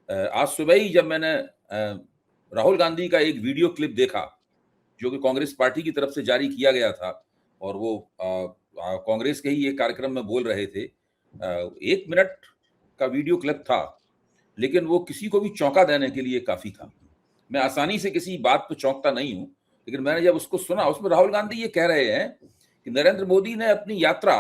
आज सुबह ही जब मैंने राहुल गांधी का एक वीडियो क्लिप देखा जो कि कांग्रेस पार्टी की तरफ से जारी किया गया था, और वो कांग्रेस के ही एक कार्यक्रम में बोल रहे थे। 1 मिनट का वीडियो क्लिप था, लेकिन वो किसी को भी चौंका देने के लिए काफी था। मैं आसानी से किसी बात पर चौंकता नहीं हूं, लेकिन मैंने जब उसको सुना, उसमें राहुल गांधी ये कह रहे हैं कि नरेंद्र मोदी ने अपनी यात्रा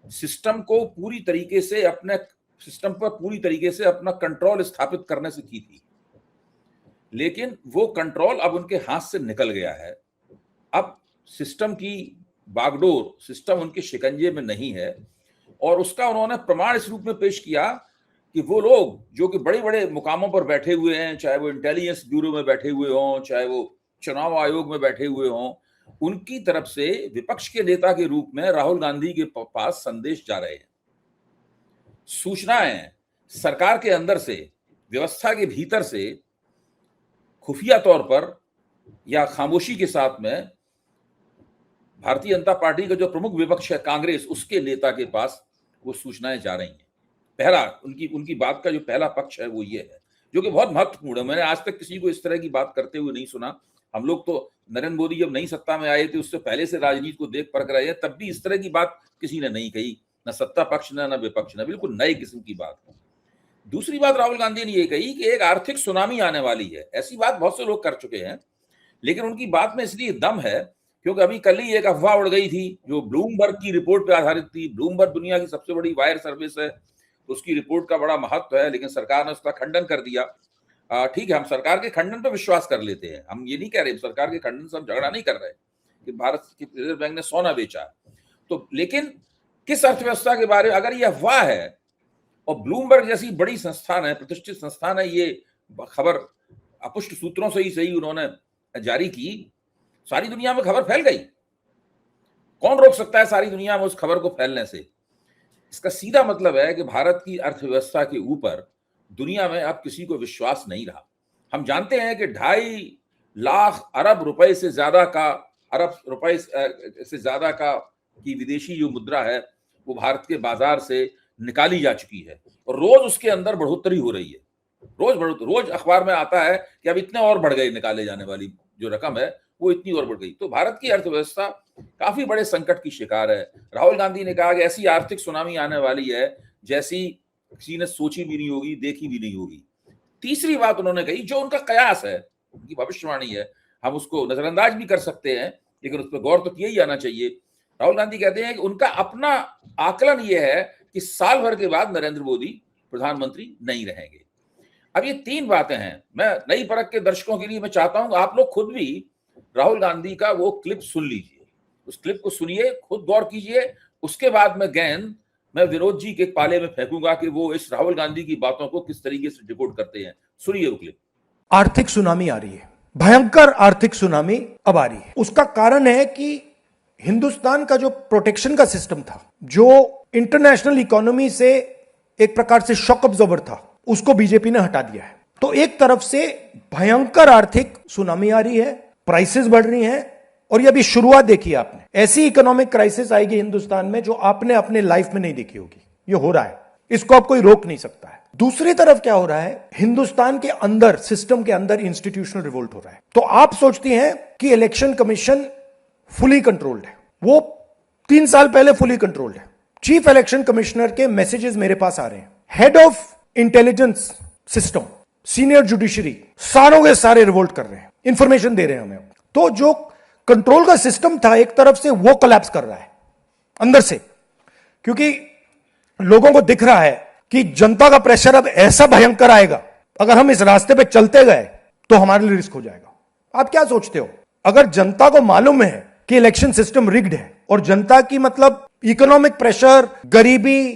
सिस्टम को पूरी तरीके से अपने सिस्टम पर पूरी तरीके से अपना कंट्रोल स्थापित करने से की थी, लेकिन वो कंट्रोल अब उनके हाथ से निकल गया है। अब सिस्टम की बागडोर, सिस्टम उनके शिकंजे में नहीं है, और उसका उन्होंने प्रमाण इस रूप में पेश किया कि वो लोग जो कि बड़े बड़े मुकामों पर बैठे हुए हैं, चाहे वो इंटेलिजेंस ब्यूरो में बैठे हुए हों, चाहे वो चुनाव आयोग में बैठे हुए हों, उनकी तरफ से विपक्ष के नेता के रूप में राहुल गांधी के पास संदेश जा रहे हैं। सूचनाएं सरकार के अंदर से, व्यवस्था के भीतर से खुफिया तौर पर या खामोशी के साथ में भारतीय जनता पार्टी का जो प्रमुख विपक्ष है कांग्रेस, उसके नेता के पास वो सूचनाएं जा रही हैं। पहला उनकी बात का जो पहला पक्ष है वो ये है, जो कि बहुत महत्वपूर्ण है। मैंने आज तक किसी को इस तरह की बात करते हुए नहीं सुना। हम लोग तो नरेंद्र मोदी जब नई सत्ता में आए थे उससे पहले से राजनीति को देख परख रहे हैं, तब भी इस तरह की बात किसी ने नहीं कही, न सत्ता पक्ष न विपक्ष ने। बिल्कुल नए किस्म की बात है। दूसरी बात राहुल गांधी ने ये कही कि एक आर्थिक सुनामी आने वाली है। ऐसी बात बहुत से लोग कर चुके हैं, लेकिन उनकी बात में इसलिए दम है क्योंकि अभी कल ही एक अफवाह उड़ गई थी जो ब्लूमबर्ग की रिपोर्ट पर आधारित थी। ब्लूमबर्ग दुनिया की सबसे बड़ी वायर सर्विस है, तो उसकी रिपोर्ट का बड़ा महत्व है, लेकिन सरकार ने उसका खंडन कर दिया। ठीक है, हम सरकार के खंडन पर विश्वास कर लेते हैं, हम ये नहीं कह रहे सरकार के खंडन से हम झगड़ा नहीं कर रहे कि भारत की रिजर्व बैंक ने सोना बेचा, तो लेकिन किस अर्थव्यवस्था के बारे में अगर ये अफवाह है और ब्लूमबर्ग जैसी बड़ी संस्थान है, प्रतिष्ठित संस्थान है, ये खबर अपुष्ट सूत्रों से ही सही उन्होंने जारी की, सारी दुनिया में खबर फैल गई। कौन रोक सकता है सारी दुनिया में उस खबर को फैलने से? इसका सीधा मतलब है कि भारत की अर्थव्यवस्था के ऊपर दुनिया में अब किसी को विश्वास नहीं रहा। हम जानते हैं कि 2.5 लाख अरब रुपए से ज्यादा का की विदेशी जो मुद्रा है वो भारत के बाजार से निकाली जा चुकी है, और रोज उसके अंदर बढ़ोतरी हो रही है। रोज अखबार में आता है कि अब इतने और बढ़ गए, निकाले जाने वाली जो रकम है वो इतनी और बढ़ गई। तो भारत की अर्थव्यवस्था काफी बड़े संकट की शिकार है। राहुल गांधी ने कहा कि ऐसी आर्थिक सुनामी आने वाली है जैसी किसी ने सोची भी नहीं होगी, देखी भी नहीं होगी। तीसरी बात उन्होंने कही, जो उनका कयास है, उनकी भविष्यवाणी है, हम उसको नजरअंदाज भी कर सकते हैं, लेकिन उस पर गौर तो किया ही जाना चाहिए। राहुल गांधी कहते हैं कि उनका अपना आकलन यह है कि साल भर के बाद नरेंद्र मोदी प्रधानमंत्री नहीं रहेंगे। अब ये 3 बातें हैं। मैं नई परख के दर्शकों के लिए मैं चाहता हूं आप लोग खुद भी राहुल गांधी का वो क्लिप सुन लीजिए, उस क्लिप को सुनिए, खुद गौर कीजिए। उसके बाद में गेंद मैं विनोद जी के पाले में फेंकूंगा कि वो इस राहुल गांधी की बातों को किस तरीके से डिकोड करते हैं। सुनिए वो क्लिप। आर्थिक सुनामी आ रही है, भयंकर आर्थिक सुनामी अब आ रही है। उसका कारण है कि हिंदुस्तान का जो प्रोटेक्शन का सिस्टम था, जो इंटरनेशनल इकोनॉमी से एक प्रकार से शॉक अब्जॉर्बर था, उसको बीजेपी ने हटा दिया है। तो एक तरफ से भयंकर आर्थिक सुनामी आ रही है, प्राइसेस बढ़ रही हैं, और ये अभी शुरुआत देखी आपने। ऐसी इकोनॉमिक क्राइसिस आएगी हिंदुस्तान में जो आपने अपने लाइफ में नहीं देखी होगी। ये हो रहा है, इसको आप कोई रोक नहीं सकता है। दूसरी तरफ क्या हो रहा है, हिंदुस्तान के अंदर, सिस्टम के अंदर इंस्टीट्यूशनल रिवोल्ट हो रहा है। तो आप सोचती हैं कि इलेक्शन कमीशन फुली कंट्रोल्ड है, वो 3 साल पहले फुली कंट्रोल्ड है। चीफ इलेक्शन कमिश्नर के मैसेजेस मेरे पास आ रहे हैं, head of intelligence system, senior judiciary, सारों के सारे रिवोल्ट कर रहे हैं, इंफॉर्मेशन दे रहे हैं हमें। तो जो कंट्रोल का सिस्टम था एक तरफ से, वो कोलैप्स कर रहा है अंदर से, क्योंकि लोगों को दिख रहा है कि जनता का प्रेशर अब ऐसा भयंकर आएगा, अगर हम इस रास्ते पे चलते गए तो हमारे लिए रिस्क हो जाएगा। आप क्या सोचते हो, अगर जनता को मालूम है कि इलेक्शन सिस्टम रिग्ड है और जनता की मतलब इकोनॉमिक प्रेशर, गरीबी,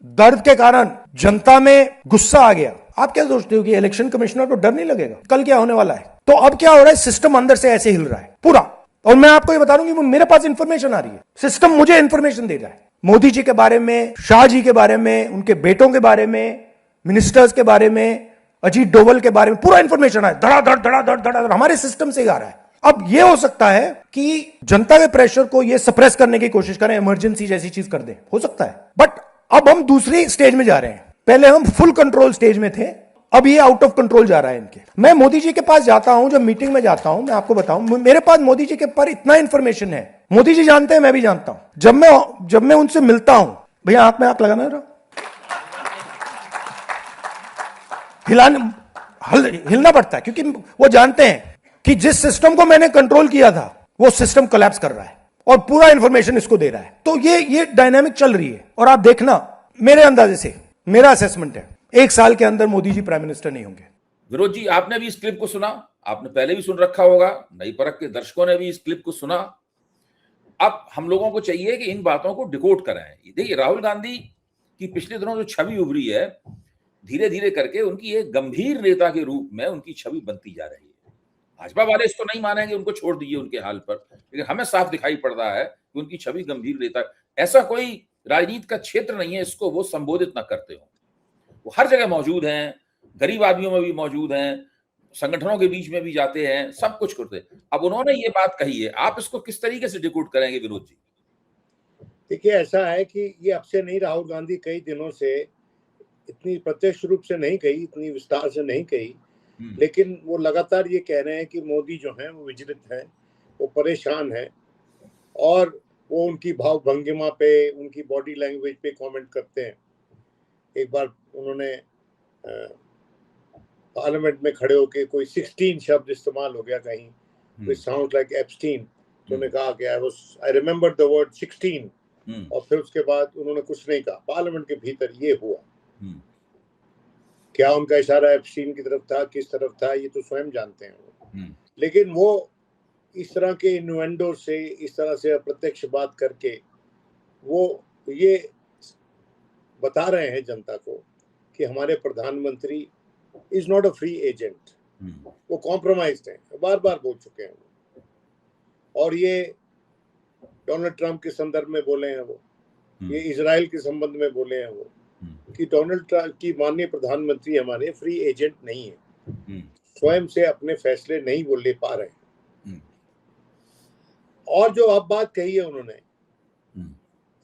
दर्द के कारण जनता में गुस्सा आ गया, आप क्या सोचते हो कि इलेक्शन कमिश्नर को डर नहीं लगेगा कल क्या होने वाला है? तो अब क्या हो रहा है, सिस्टम अंदर से ऐसे हिल रहा है पूरा। और मैं आपको ये बता दूं कि मेरे पास इंफॉर्मेशन आ रही है, सिस्टम मुझे इंफॉर्मेशन दे रहा है, मोदी जी के बारे में, शाह जी के बारे में, उनके बेटों के बारे में, मिनिस्टर्स के बारे में, अजीत डोवल के बारे में, पूरा इंफॉर्मेशन है, धड़ाधड़ हमारे सिस्टम से आ रहा है। अब यह हो सकता है कि जनता के प्रेशर को यह सप्रेस करने की कोशिश करें, इमरजेंसी जैसी चीज कर दे, हो सकता है। बट अब हम दूसरी स्टेज में जा रहे हैं। पहले हम फुल कंट्रोल स्टेज में थे, अब ये आउट ऑफ कंट्रोल जा रहा है इनके। मैं मोदी जी के पास जाता हूं, जब मीटिंग में जाता हूं, मैं आपको बताऊं, मेरे पास मोदी जी के पर इतना इंफॉर्मेशन है, मोदी जी जानते हैं, मैं भी जानता हूं। जब मैं उनसे मिलता हूं, भैया आंख में आंख लगाना रहा, हिलना पड़ता है, क्योंकि वो जानते हैं कि जिस सिस्टम को मैंने कंट्रोल किया था वो सिस्टम कोलैप्स कर रहा है और पूरा इंफॉर्मेशन इसको दे रहा है। तो ये डायनामिक चल रही है। और आप देखना, मेरे अंदाजे से, मेरा असेसमेंट है, 1 साल के अंदर मोदी जी प्राइम मिनिस्टर नहीं होंगे। विरोध जी, आपने भी इस क्लिप को सुना, आपने पहले भी सुन रखा होगा, नई परख के दर्शकों ने भी इस क्लिप को सुना। अब हम लोगों को चाहिए कि इन बातों को डिकोड कराएं। देखिए, राहुल गांधी की पिछले दिनों जो छवि उभरी है, धीरे धीरे करके उनकी एक गंभीर नेता के रूप में उनकी छवि बनती जा रही है। भाजपा वाले इसको नहीं मानेंगे, उनको छोड़ दीजिए उनके हाल पर, लेकिन हमें साफ दिखाई पड़ रहा है कि उनकी छवि गंभीर नेता, ऐसा कोई राजनीति का क्षेत्र नहीं है इसको वो संबोधित ना करते हो। वो हर जगह मौजूद हैं, गरीब आदमियों में भी मौजूद हैं, संगठनों के बीच में भी जाते हैं, सब कुछ करते हैं। अब उन्होंने ये बात कही है, आप इसको किस तरीके से डिकोड करेंगे विनोद जी? देखिए, ऐसा है कि ये अब से नहीं, राहुल गांधी कई दिनों से इतनी प्रत्यक्ष रूप से नहीं कही, इतनी विस्तार से नहीं कही, लेकिन वो लगातार ये कह रहे हैं कि मोदी जो हैं वो विचलित हैं, वो परेशान हैं, और वो उनकी भाव भंगिमा पे, उनकी बॉडी लैंग्वेज पे कमेंट करते हैं। एक बार उन्होंने पार्लियामेंट में खड़े होके कोई 16 शब्द इस्तेमाल हो गया कहीं, विच साउंड लाइक एप्स्टीन, तो उन्होंने कहा कि आई रिमेंबर द वर्ड 16, और फिर उसके बाद उन्होंने कुछ नहीं कहा। पार्लियामेंट के भीतर ये हुआ। क्या उनका इशारा एप्स्टीन की तरफ था, किस तरफ था, ये तो स्वयं जानते हैं वो। लेकिन वो इस तरह के इन्वेंडो से, इस तरह से अप्रत्यक्ष बात करके वो ये बता रहे हैं जनता को कि हमारे प्रधानमंत्री is not a free agent, वो कॉम्प्रोमाइज्ड हैं, बार बार बोल चुके हैं वो। और ये डोनाल्ड ट्रंप के संदर्भ में बोले हैं वो, ये इजराइल के संबंध में बोले हैं वो, कि डोनाल्ड ट्रंप की माननीय प्रधानमंत्री हमारे फ्री एजेंट नहीं है, स्वयं से अपने फैसले नहीं वो ले पा रहे हैं। और जो अब बात कही है उन्होंने,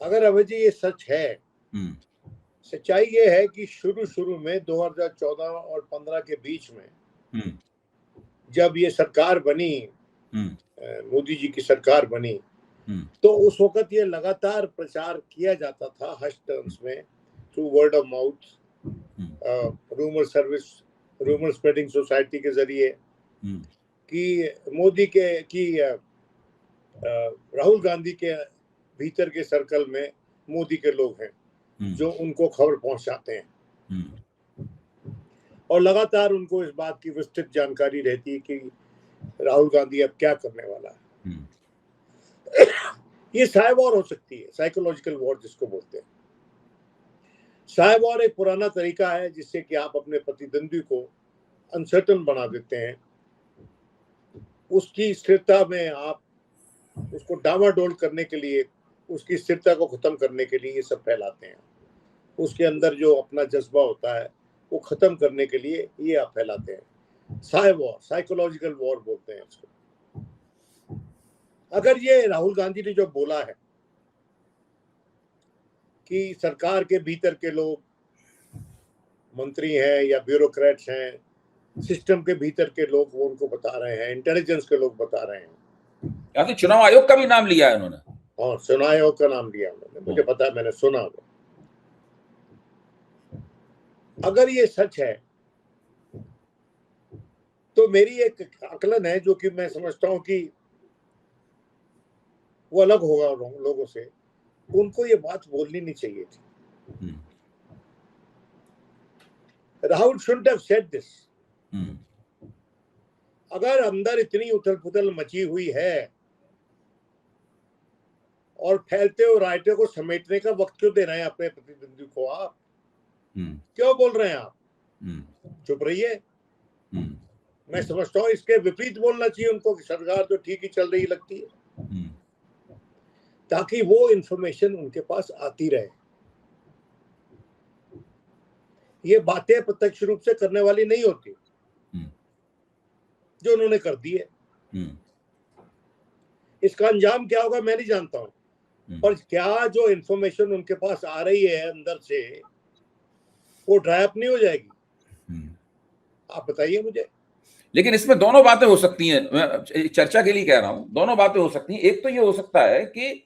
अगर अभय जी ये सच है, सच्चाई ये है कि शुरू में 2014 और 15 के बीच में जब ये सरकार बनी, मोदी जी की सरकार बनी, तो उस वक्त ये लगातार प्रचार किया जाता था हश टर्म्स में, through word of mouth, rumour spreading society के जरिए, कि मोदी के राहुल गांधी के भीतर के सर्कल में मोदी के लोग हैं जो उनको खबर पहुंचाते हैं, और लगातार उनको इस बात की विस्तृत जानकारी रहती है कि राहुल गांधी अब क्या करने वाला है। ये साइबर वॉर हो सकती है, साइकोलॉजिकल वॉर जिसको बोलते हैं। साइबर वॉर एक पुराना तरीका है जिससे कि आप अपने प्रतिद्वंदी को अनसर्टन बना देते हैं, उसकी स्थिरता में आप उसको डामाडोल करने के लिए, उसकी स्थिरता को खत्म करने के लिए ये सब फैलाते हैं। उसके अंदर जो अपना जज्बा होता है वो खत्म करने के लिए ये आप फैलाते हैं। साइबर वॉर, साइकोलॉजिकल वॉर बोलते हैं इसको। अगर ये राहुल गांधी ने जो बोला है कि सरकार के भीतर के लोग मंत्री हैं या ब्यूरोक्रेट्स हैं, सिस्टम के भीतर के लोग वो उनको बता रहे हैं, इंटेलिजेंस के लोग बता रहे हैं, यहाँ चुनाव आयोग का भी नाम लिया है उन्होंने। हाँ, चुनाव आयोग का नाम लिया उन्होंने, मुझे पता है, मैंने सुना वो। अगर ये सच है तो मेरी एक आकलन है जो कि मैं समझता हूं कि वो अलग होगा लोगों से, उनको ये बात बोलनी नहीं चाहिए थी। Rahul should have said this. अगर अंदर इतनी उथल पुथल मची हुई है और फैलते हुए रायते को समेटने का वक्त क्यों दे रहे हैं अपने प्रतिद्वंदी को? आप क्यों बोल रहे हैं? आप चुप रहिए। मैं समझता हूँ इसके विपरीत बोलना चाहिए उनको कि सरकार तो ठीक ही चल रही लगती है, ताकि वो इंफॉर्मेशन उनके पास आती रहे। ये बातें प्रत्यक्ष रूप से करने वाली नहीं होती जो उन्होंने कर दी है। इसका अंजाम क्या होगा मैं नहीं जानता हूं, पर क्या जो इंफॉर्मेशन उनके पास आ रही है अंदर से वो ड्राई अप नहीं हो जाएगी? आप बताइए मुझे। लेकिन इसमें दोनों बातें हो सकती हैं, मैं चर्चा के लिए कह रहा हूं, दोनों बातें हो सकती हैं। एक तो ये हो सकता है कि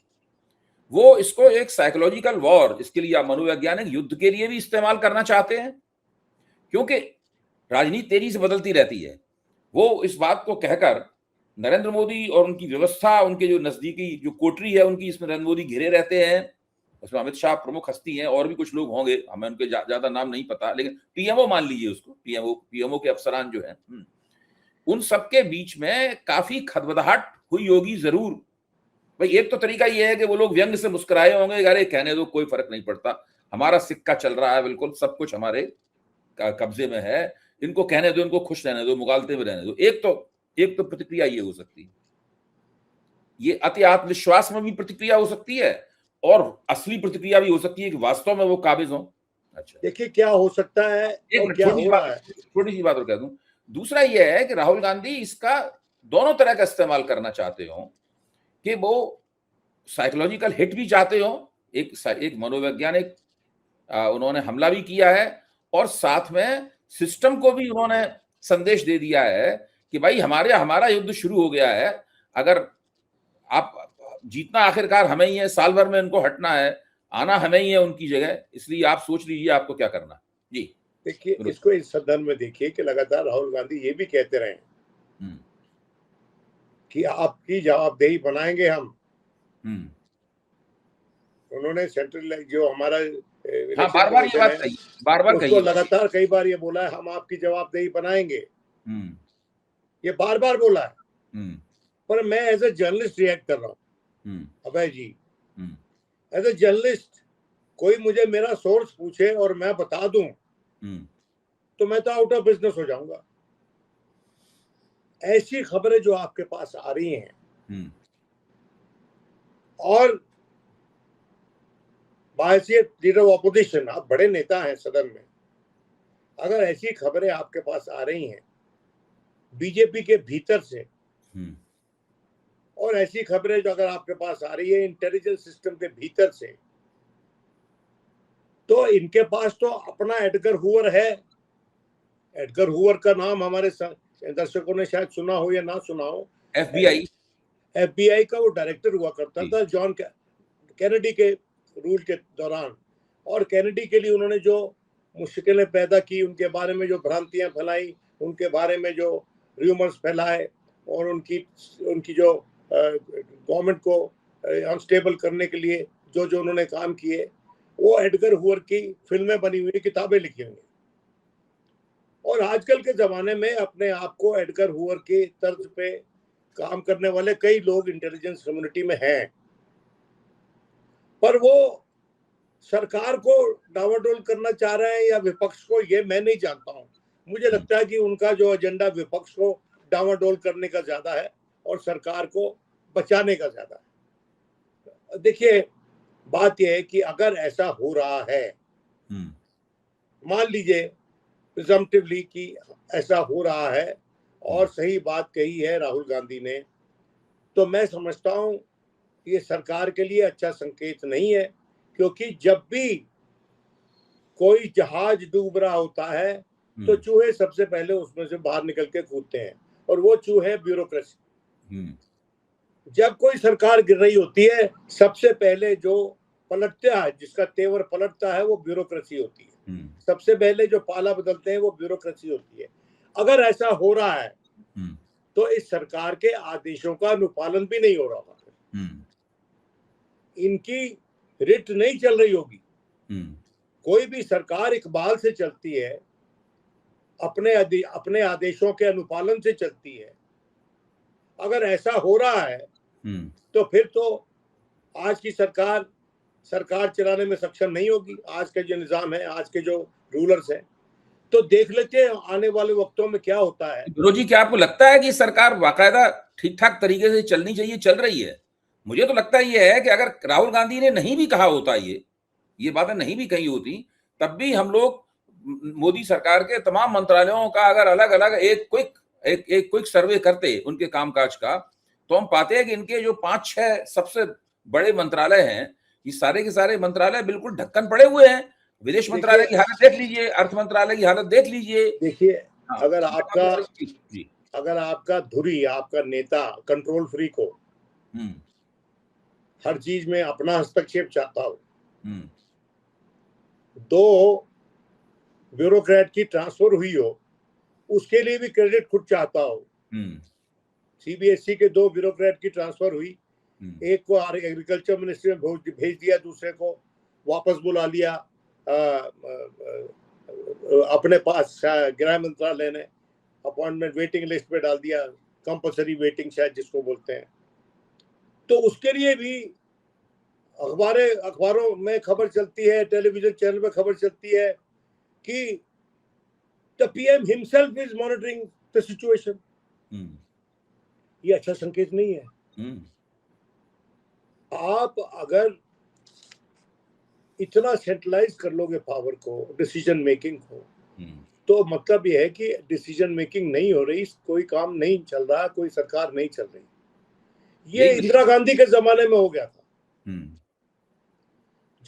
वो इसको एक साइकोलॉजिकल वॉर, इसके लिए या मनोवैज्ञानिक युद्ध के लिए भी इस्तेमाल करना चाहते हैं, क्योंकि राजनीति तेजी से बदलती रहती है। वो इस बात को कहकर नरेंद्र मोदी और उनकी व्यवस्था, उनके जो नजदीकी जो कोटरी है उनकी, इसमें नरेंद्र मोदी घिरे रहते हैं, उसमें अमित शाह प्रमुख हस्ती हैं, और भी कुछ लोग होंगे, हमें उनके ज्यादा नाम नहीं पता, लेकिन पीएमओ मान लीजिए उसको, पीएमओ के अफसरान जो हैं, उन सबके बीच में काफी खदबदाहट हुई होगी जरूर। भाई एक तो तरीका ये है कि वो लोग व्यंग से मुस्कुराए होंगे, अरे कहने दो, कोई फर्क नहीं पड़ता, हमारा सिक्का चल रहा है, बिल्कुल सब कुछ हमारे कब्जे में है, इनको कहने दो, इनको खुश रहने दो, मुगालते में रहने दो। एक तो प्रतिक्रिया ये हो सकती है। ये अति आत्मविश्वास में भी प्रतिक्रिया हो सकती है, और असली प्रतिक्रिया भी हो सकती है कि वास्तव में वो काबिज हों। अच्छा, देखिए क्या हो सकता है और क्या हो रहा है। छोटी सी बात और कह दूं, दूसरा ये है कि राहुल गांधी इसका दोनों तरह का इस्तेमाल करना चाहते हो, कि वो साइकोलॉजिकल हिट भी चाहते हो, एक मनोवैज्ञानिक उन्होंने हमला भी किया है, और साथ में सिस्टम को भी उन्होंने संदेश दे दिया है कि भाई हमारा युद्ध शुरू हो गया है, अगर आप जीतना आखिरकार हमें ही है, साल भर में इनको हटना है, आना हमें ही है उनकी जगह, इसलिए आप सोच लीजिए आपको क्या करना। जी देखिए, इसको इस संदर्भ में देखिए कि लगातार राहुल गांधी ये भी कहते रहे कि आपकी जवाबदेही बनाएंगे हम। उन्होंने सेंट्रल जो हमारा बार-बार ये बात कही, बार-बार कही, लगातार कई बार ये बोला है, हम आपकी जवाबदेही बनाएंगे, ये बार-बार बोला है। पर मैं एज ए जर्नलिस्ट रिएक्ट कर रहा हूँ अभय जी, एज ए जर्नलिस्ट कोई मुझे मेरा सोर्स पूछे और मैं बता दूं तो मैं तो आउट ऑफ बिजनेस हो जाऊंगा। ऐसी खबरें जो आपके पास आ रही हैं और बायसियत लीडर ऑफ ऑपोजिशन, आप बड़े नेता हैं सदन में, अगर ऐसी खबरें आपके पास आ रही हैं बीजेपी के भीतर से, और ऐसी खबरें जो अगर आपके पास आ रही है इंटेलिजेंस सिस्टम के भीतर से, तो इनके पास तो अपना एडगर हूवर है। एडगर हूवर का नाम हमारे दर्शकों ने शायद सुना हो या ना सुना हो। एफबीआई का वो डायरेक्टर हुआ करता था जॉन कैनेडी के रूल के दौरान, और कैनेडी के लिए उन्होंने जो मुश्किलें पैदा की, उनके बारे में जो भ्रांतियां फैलाई, उनके बारे में जो र्यूमर्स फैलाए, और उनकी जो गवर्नमेंट को अनस्टेबल करने के लिए जो उन्होंने काम किए, वो एडगर हूवर की फिल्में बनी हुई, किताबें लिखी हुई। और आजकल के जमाने में अपने आप को एडगर हूवर के तर्ज पे काम करने वाले कई लोग इंटेलिजेंस कम्युनिटी में हैं, पर वो सरकार को डावाडोल करना चाह रहे हैं या विपक्ष को, ये मैं नहीं जानता हूं। मुझे लगता है कि उनका जो एजेंडा विपक्ष को डावाडोल करने का ज्यादा है और सरकार को बचाने का ज्यादा है। देखिए बात यह है कि अगर ऐसा हो रहा है, मान लीजिए प्रिजम्पटिवली कि ऐसा हो रहा है और सही बात कही है राहुल गांधी ने, तो मैं समझता हूं ये सरकार के लिए अच्छा संकेत नहीं है, क्योंकि जब भी कोई जहाज डूब रहा होता है तो चूहे सबसे पहले उसमें से बाहर निकल के कूदते हैं, और वो चूहे ब्यूरोक्रेसी। जब कोई सरकार गिर रही होती है, सबसे पहले जो पलटता है, जिसका तेवर पलटता है, वो ब्यूरोक्रेसी होती है। सबसे पहले जो पाला बदलते हैं वो ब्यूरोक्रेसी होती है। अगर ऐसा हो रहा है तो इस सरकार के आदेशों का अनुपालन भी नहीं हो रहा होगा, इनकी रिट नहीं चल रही होगी। कोई भी सरकार इकबाल से चलती है, अपने आदेशों के अनुपालन से चलती है। अगर ऐसा हो रहा है तो फिर तो आज की सरकार चलाने में सक्षम नहीं होगी। आज के जो निजाम है, आज के जो रूलर्स हैं, तो देख लेते हैं आने वाले वक्तों में क्या होता है। गुरु जी, क्या आपको लगता है कि सरकार बाकायदा ठीक ठाक तरीके से चलनी चाहिए, चल रही है? मुझे तो लगता ये है कि अगर राहुल गांधी ने नहीं भी कहा होता, ये बातें नहीं भी कही होती, तब भी हम लोग मोदी सरकार के तमाम मंत्रालयों का अगर अलग अलग एक क्विक सर्वे करते उनके कामकाज का, तो हम पाते हैं कि इनके जो 5-6 सबसे बड़े मंत्रालय हैं, ये सारे के सारे मंत्रालय बिल्कुल ढक्कन पड़े हुए हैं। विदेश मंत्रालय की हालत देख लीजिए, अर्थ मंत्रालय की हालत देख लीजिए। देखिए अगर आपका धुरी, आपका नेता कंट्रोल फ्रीक हो, हर चीज में अपना हस्तक्षेप चाहता हो, दो ब्यूरोक्रेट की ट्रांसफर हुई हो, उसके लिए भी क्रेडिट खुद चाहता हो। सीबीएसई के 2 ब्यूरोक्रेट की ट्रांसफर हुई, एक को एग्रीकल्चर मिनिस्ट्री में भेज दिया, दूसरे को वापस बुला लिया अपने पास गृह मंत्रालय ने, अपॉइंटमेंट वेटिंग लिस्ट पे डाल दिया, कंपलसरी वेटिंग शायद जिसको बोलते हैं। तो उसके लिए भी अखबारों में खबर चलती है, टेलीविजन चैनल में खबर चलती है कि the PM himself is monitoring the situation. ये अच्छा संकेत नहीं है। आप अगर इतना सेंट्रलाइज कर लोगे पावर को, डिसीजन मेकिंग को, तो मतलब ये है कि डिसीजन मेकिंग नहीं हो रही, कोई काम नहीं चल रहा, कोई सरकार नहीं चल रही। ये इंदिरा गांधी के जमाने में हो गया था,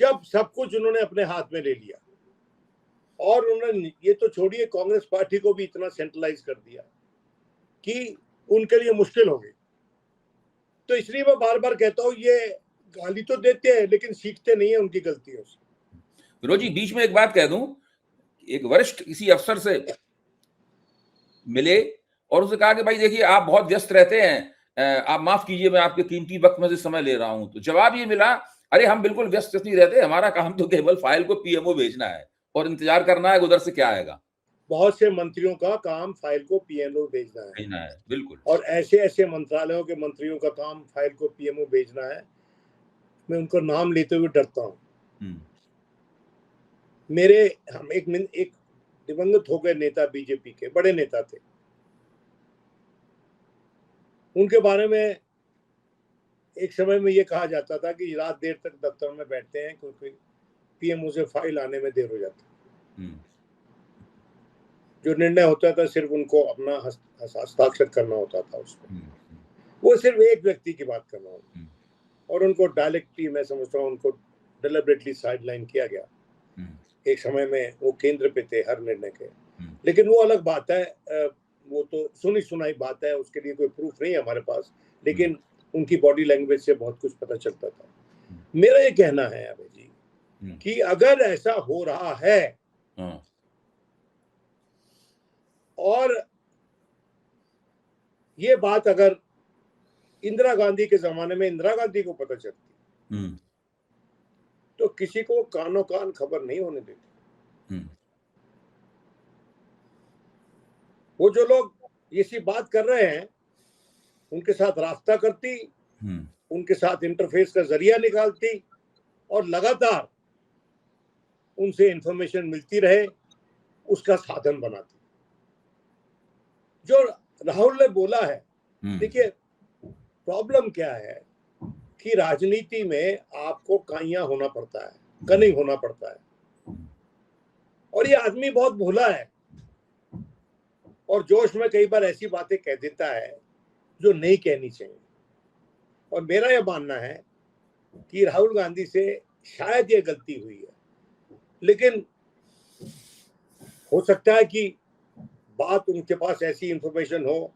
जब सब कुछ उन्होंने अपने हाथ में ले लिया, और उन्होंने ये तो छोड़िए, कांग्रेस पार्टी को भी इतना सेंट्रलाइज कर दिया कि उनके लिए मुश्किल हो गई। तो इसलिए मैं बार बार कहता हूं, ये गाली तो देते हैं लेकिन सीखते नहीं है उनकी गलतियों से। विनोद जी, बीच में एक बात कह दूं, एक वरिष्ठ किसी अफसर से मिले और उसने कहा कि भाई देखिए आप बहुत व्यस्त रहते हैं, आप माफ कीजिए मैं आपके कीमती वक्त में से समय ले रहा हूं। तो जवाब ये मिला, अरे हम बिल्कुल व्यस्त नहीं रहते, हमारा काम तो केवल फाइल को पीएमओ भेजना है और इंतजार करना है उधर से क्या आएगा। बहुत से मंत्रियों का काम फाइल को पीएमओ भेजना है, बिल्कुल, और ऐसे मंत्रालयों के मंत्रियों का काम फाइल को पीएमओ भेजना है। मैं उनको नाम लेते हुए डरता हूं। हम एक दिवंगत हो गए नेता, बीजेपी के बड़े नेता थे, उनके बारे में एक समय में ये कहा जाता था कि रात देर तक दफ्तर में बैठते हैं क्योंकि पीएमओ से फाइल आने में देर हो जाती है। जो निर्णय होता था सिर्फ उनको अपना हस्ताक्षर करना होता था उसमें, वो सिर्फ एक व्यक्ति की बात करना होता, और उनको डायरेक्टली, मैं समझता हूँ उनको डिलिबरेटली साइडलाइन किया गया। एक समय में वो केंद्र पे थे हर निर्णय के, लेकिन वो अलग बात है, वो तो सुनी सुनाई बात है, उसके लिए कोई प्रूफ नहीं है हमारे पास, लेकिन उनकी बॉडी लैंग्वेज से बहुत कुछ पता चलता था। मेरा ये कहना है अभय जी कि अगर ऐसा हो रहा है और ये बात अगर इंदिरा गांधी के जमाने में इंदिरा गांधी को पता चलती तो किसी को कानो कान खबर नहीं होने देती। वो जो लोग ये सी बात कर रहे हैं उनके साथ रास्ता करती, उनके साथ इंटरफेस का जरिया निकालती और लगातार उनसे इंफॉर्मेशन मिलती रहे, उसका साधन बनाती। जो राहुल ने बोला है, देखिए प्रॉब्लम क्या है कि राजनीति में आपको काइयां होना पड़ता है, कनिंग होना पड़ता है, और ये आदमी बहुत भोला है और जोश में कई बार ऐसी बातें कह देता है जो नहीं कहनी चाहिए। और मेरा यह मानना है कि राहुल गांधी से शायद ये गलती हुई है, लेकिन हो सकता है कि बात उनके पास ऐसी इंफॉर्मेशन हो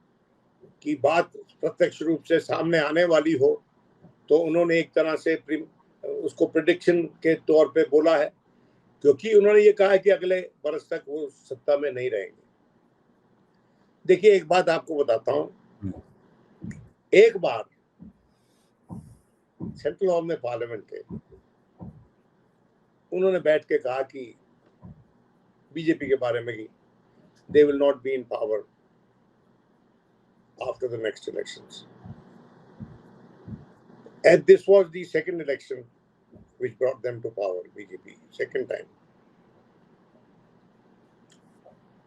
कि बात प्रत्यक्ष रूप से सामने आने वाली हो, तो उन्होंने एक तरह से उसको प्रेडिक्शन के तौर पे बोला है, क्योंकि उन्होंने ये कहा है कि अगले बरस तक वो सत्ता में नहीं रहेंगे। देखिए एक बात आपको बताता हूं, एक बार सेंट्रल हॉल में पार्लियामेंट के उन्होंने बैठ के कहा कि बीजेपी के बारे में कि they will not be in power after the next elections. And this was the second election which brought them to power, BJP, second time.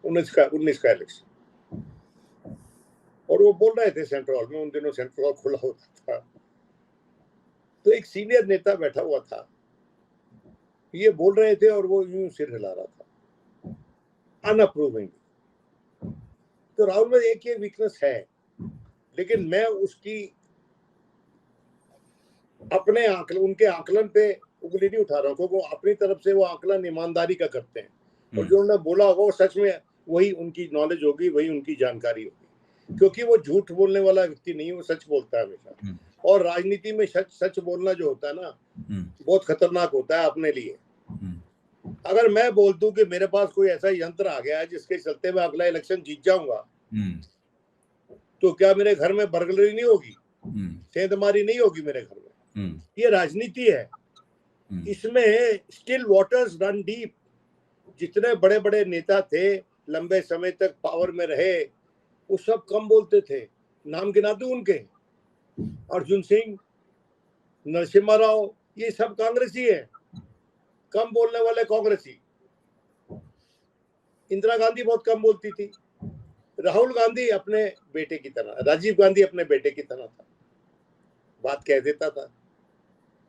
19 का इलेक्शन, और वो बोल रहे थे सेंट्रल हॉल में, उन दिनों सेंट्रल हॉल खुला होता था, तो एक सीनियर नेता बैठा हुआ था, ये बोल रहे थे और वो यूं सिर हिला रहा था अनअप्रूविंग। तो राहुल में एक ये वीकनेस है, लेकिन मैं उसकी अपने उनके आकलन पे उंगली नहीं उठा रहा हूं, क्योंकि वो अपनी तरफ से वो आकलन ईमानदारी का करते हैं, और जो उन्होंने बोला होगा वो सच में वही उनकी नॉलेज होगी, वही उनकी जानकारी होगी, क्योंकि वो झूठ बोलने वाला व्यक्ति नहीं, वो सच बोलता है हमेशा। और राजनीति में सच बोलना जो होता है ना, बहुत खतरनाक होता है अपने लिए। अगर मैं बोल दूं कि मेरे पास कोई ऐसा यंत्र आ गया है जिसके चलते मैं अगला इलेक्शन जीत जाऊंगा, तो क्या मेरे घर में बर्गलरी नहीं होगी, सेंधमारी नहीं होगी मेरे घर में? ये राजनीति है, इसमें स्टिल वाटर्स रन डीप। जितने बड़े बड़े नेता थे, लंबे समय तक पावर में रहे, वो सब कम बोलते थे। नाम गिना दूं उनके, अर्जुन सिंह, नरसिम्हा राव, ये सब कांग्रेसी है, कम बोलने वाले कांग्रेसी। इंदिरा गांधी बहुत कम बोलती थी, राहुल गांधी अपने बेटे की तरह, राजीव गांधी अपने बेटे की तरह था, बात कह देता था,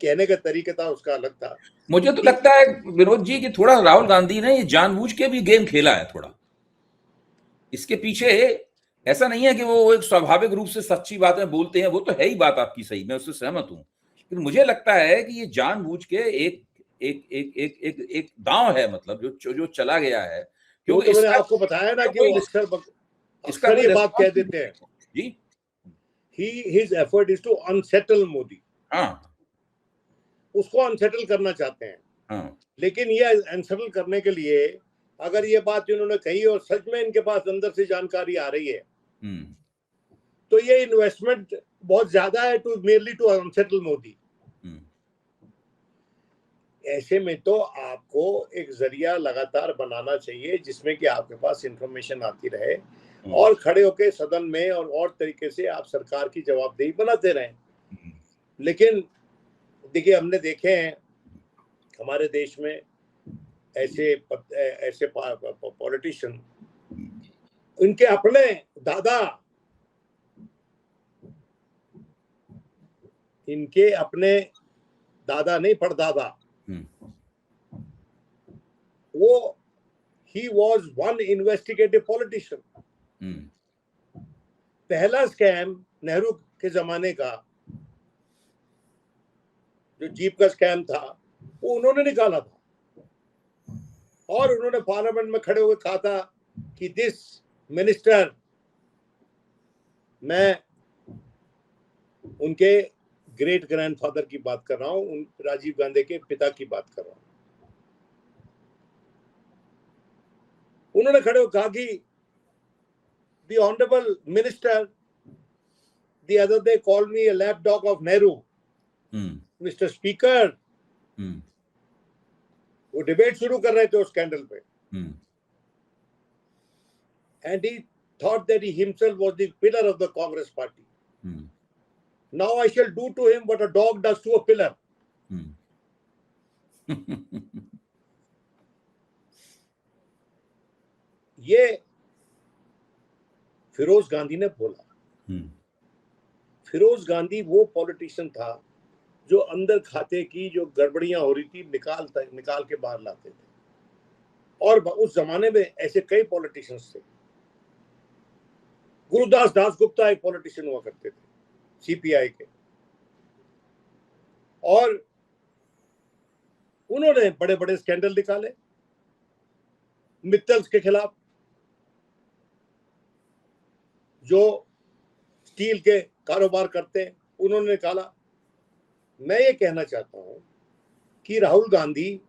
कहने का तरीका था उसका अलग था। मुझे तो लगता है विनोद जी कि थोड़ा राहुल गांधी ने ये जानबूझ के भी गेम खेला है थोड़ा। इसके पीछे ऐसा नहीं है कि वो एक स्वाभाविक रूप से सच्ची बातें बोलते हैं, वो तो है ही बात आपकी सही, मैं उससे सहमत हूं, लेकिन मुझे लगता है कि ये जानबूझ के एक एक एक एक एक एक दांव है, मतलब जो चला गया है, क्योंकि मैंने आपको बताया ना कि वो अक्सर ये बात कह देते हैं जी, his effort is to unsettle Modi. हाँ, उसको अनसेटल करना चाहते हैं। हाँ, लेकिन ये अनसेटल करने के लिए अगर ये बात इन्होंने कही और सच में इनके पास अंदर से जानकारी आ रही है, तो ये इन्वेस्टमेंट बहुत ज्यादा है too merely to unsettle Modi. ऐसे में तो आपको एक जरिया लगातार बनाना चाहिए जिसमें कि आपके पास इंफॉर्मेशन आती रहे और खड़े होके सदन में और तरीके से आप सरकार की जवाबदेही बनाते रहें। लेकिन देखिए, हमने देखे हैं हमारे देश में ऐसे पॉलिटिशियन, इनके अपने दादा, इनके अपने दादा नहीं परदादा, वो he was one investigative politician। पहला स्कैम नेहरू के जमाने का जो जीप का स्कैम था, वो उन्होंने निकाला था और उन्होंने पार्लियामेंट में खड़े हुए कहा था कि दिस मिनिस्टर, मैं उनके ग्रेट ग्रैंडफादर की बात कर रहा हूं, राजीव गांधी के पिता की बात कर रहा हूं। उन्होंने खड़े होकर कहा कि the honorable minister the other day called me a lapdog of Nehru। Mr. Speaker, वो डिबेट शुरू कर रहे थे उस स्कैंडल पे, and he thought that he himself was the pillar of the Congress party। Now I shall do to him what a dog does to a pillar। ये फिरोज गांधी ने बोला। फिरोज गांधी वो पॉलिटिशियन था जो अंदर खाते की जो गड़बड़ियां हो रही थी निकाल के बाहर लाते थे। और उस जमाने में ऐसे कई पॉलिटिशियंस थे। गुरुदास दासगुप्ता एक पॉलिटिशियन हुआ करते थे सीपीआई के, और उन्होंने बड़े बड़े स्कैंडल निकाले मित्तल्स के खिलाफ, जो स्टील के कारोबार करते हैं, उन्होंने निकाला। मैं ये कहना चाहता हूं कि राहुल गांधी,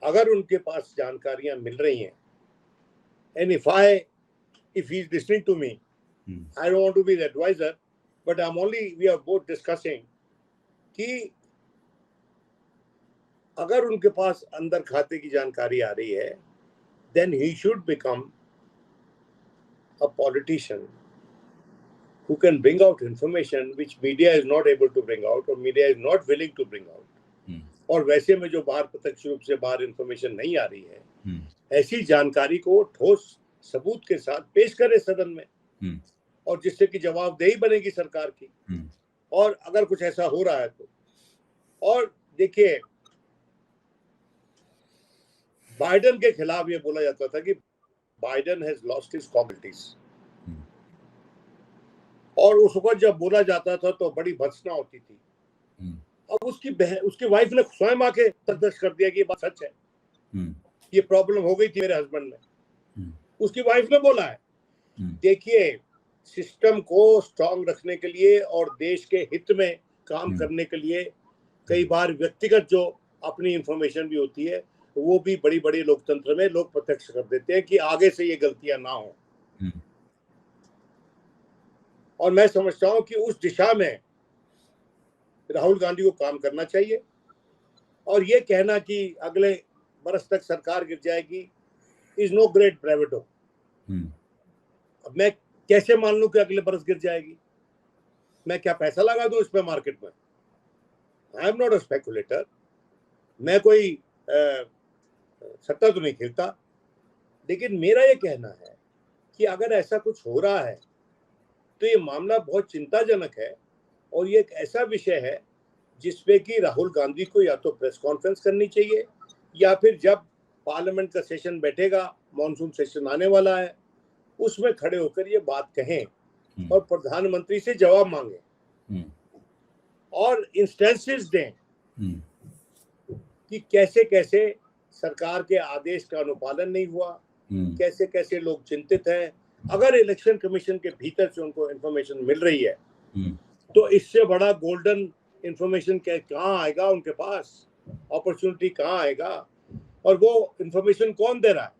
अगर उनके पास जानकारियां मिल रही हैं, and if he is listening to me, I don't want to be the advisor, but we are both discussing कि अगर उनके पास अंदर खाते की जानकारी आ रही है, then he should become a politician who can bring out information which media is not able to bring out or media is not willing to bring out। और वैसे में जो बाहर प्रत्यक्ष रूप से बाहर इंफॉर्मेशन नहीं आ रही है, ऐसी जानकारी को ठोस सबूत के साथ पेश करे सदन में, और जिससे कि जवाबदेही बनेगी सरकार की। और अगर कुछ ऐसा हो रहा है तो, और देखिए, बाइडेन के खिलाफ ये बोला जाता था कि Biden has lost his qualities, और उस वक्त जब बोला जाता था तो बड़ी भर्त्सना होती थी। अब उसकी वाइफ ने स्वयं आके तथ्य कर दिया कि ये बात सच है, ये प्रॉब्लम हो गई थी मेरे हस्बैंड में। उसकी वाइफ ने बोला है। देखिए, सिस्टम को स्ट्रांग रखने के लिए और देश के हित में काम करने के लिए कई बार व्यक्तिगत जो अपनी इंफॉर्मेशन भी होती है वो भी बड़ी बड़ी लोकतंत्र में लोग प्रत्यक्ष कर देते हैं कि आगे से ये गलतियां ना हो। और मैं समझता हूं कि उस दिशा में राहुल गांधी को काम करना चाहिए। और ये कहना कि अगले बरस तक सरकार गिर जाएगी इज नो ग्रेट ब्रेविटो। अब मैं कैसे मान लूं कि अगले बरस गिर जाएगी? मैं क्या पैसा लगा दूं इसमें मार्केट में? I am not a speculator. मैं कोई सट्टा तो नहीं खेलता। लेकिन मेरा ये कहना है कि अगर ऐसा कुछ हो रहा है तो ये मामला बहुत चिंताजनक है और ये एक ऐसा विषय है जिसपे कि राहुल गांधी को या तो प्रेस कॉन्फ्रेंस करनी चाहिए या फिर जब पार्लियामेंट का सेशन बैठेगा, मॉनसून सेशन आने वाला है, उसमें खड़े होकर ये बात कहें और प्रधानमंत्री से जवाब मांगे और इंस्टेंसेस दें कि कैसे कैसे सरकार के आदेश का अनुपालन नहीं हुआ, कैसे कैसे लोग चिंतित हैं। अगर इलेक्शन कमीशन के भीतर से उनको इंफॉर्मेशन मिल रही है तो इससे बड़ा गोल्डन इंफॉर्मेशन कहाँ आएगा उनके पास? अपॉर्चुनिटी कहाँ आएगा? और वो इंफॉर्मेशन कौन दे रहा है?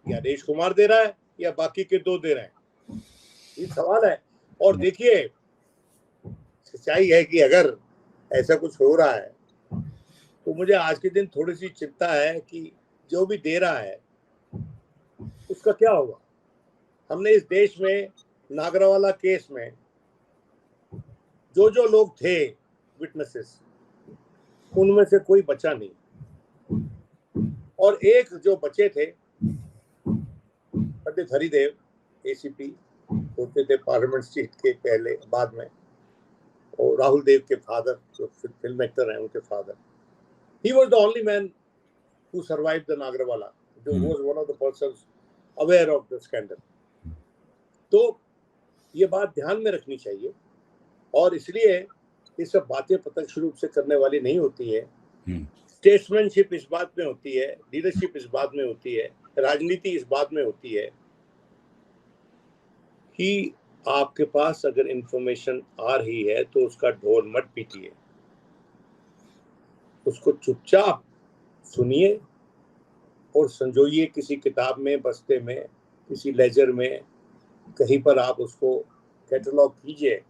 या हरीश कुमार दे रहा है या बाकी के दो दे रहे हैं? ये सवाल है। और देखिए, सच्चाई है कि अगर ऐसा कुछ हो रहा है तो मुझे आज के दिन थोड़ी सी चिंता है कि जो भी दे रहा है उसका क्या होगा। हमने इस देश में नागरावाला केस में जो जो लोग थे विटनेसेस, उनमें से कोई बचा नहीं। और एक जो बचे थे, पंडित हरिदेव एसीपी होते थे पार्लियामेंट सीट के पहले, बाद में, और राहुल देव के फादर जो फिल्म एक्टर हैं उनके father, he was the only man who survived the Nagarwala, who was one of the persons aware of the scandal. तो ये बात ध्यान में रखनी चाहिए और इसलिए ये सब बातें प्रत्यक्ष रूप से करने वाली नहीं होती है। स्टेट्समैनशिप इस बात में होती है, लीडरशिप इस बात में होती है, राजनीति इस बात में होती है कि आपके पास अगर इंफॉर्मेशन आ रही है तो उसका ढोल मत पीटिए, उसको चुपचाप सुनिए और संजोइए किसी किताब में, बस्ते में, किसी लेजर में, कहीं पर आप उसको कैटलॉग कीजिए